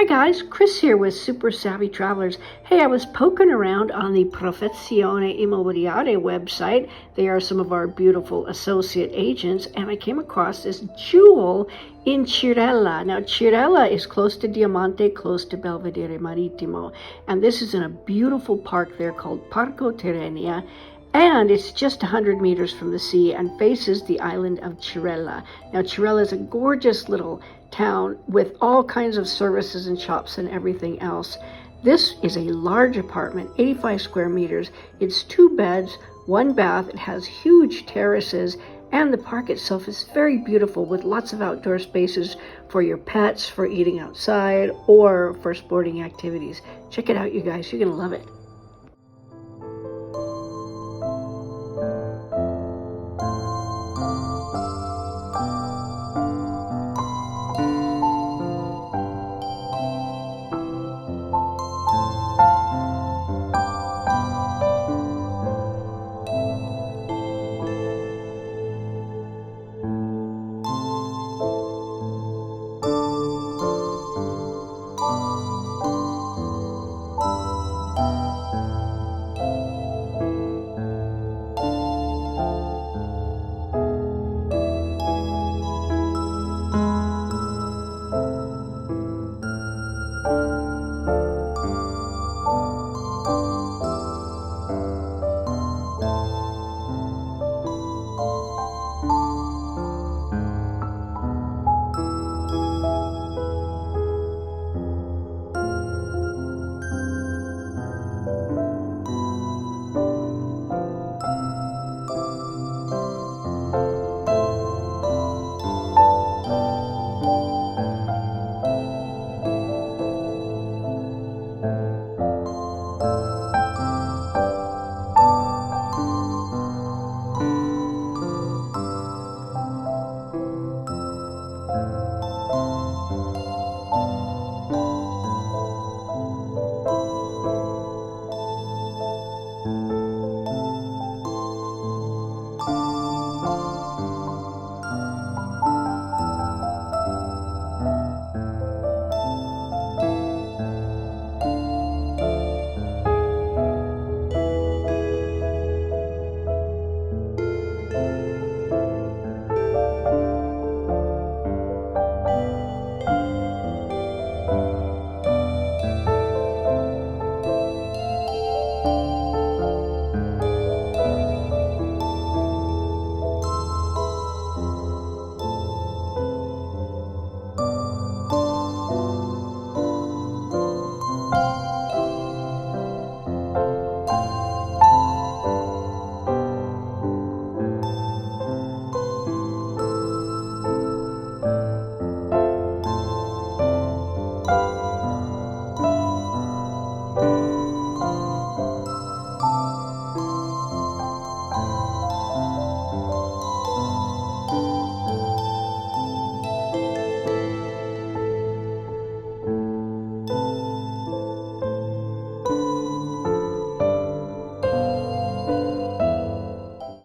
Hi guys, Chris here with Super Savvy Travelers. Hey, I was poking around on the Professione Immobiliare website. They are some of our beautiful associate agents, and I came across this jewel in Cirella. Now, Cirella is close to Diamante, close to Belvedere Marittimo, and this is in a beautiful park there called Parco Tirrenia. And it's just 100 meters from the sea and faces the island of Cirella. Now, Cirella is a gorgeous little town with all kinds of services and shops and everything else. This is a large apartment, 85 square meters. It's 2 beds, 1 bath. It has huge terraces, and the park itself is very beautiful with lots of outdoor spaces for your pets, for eating outside, or for sporting activities. Check it out, you guys. You're going to love it.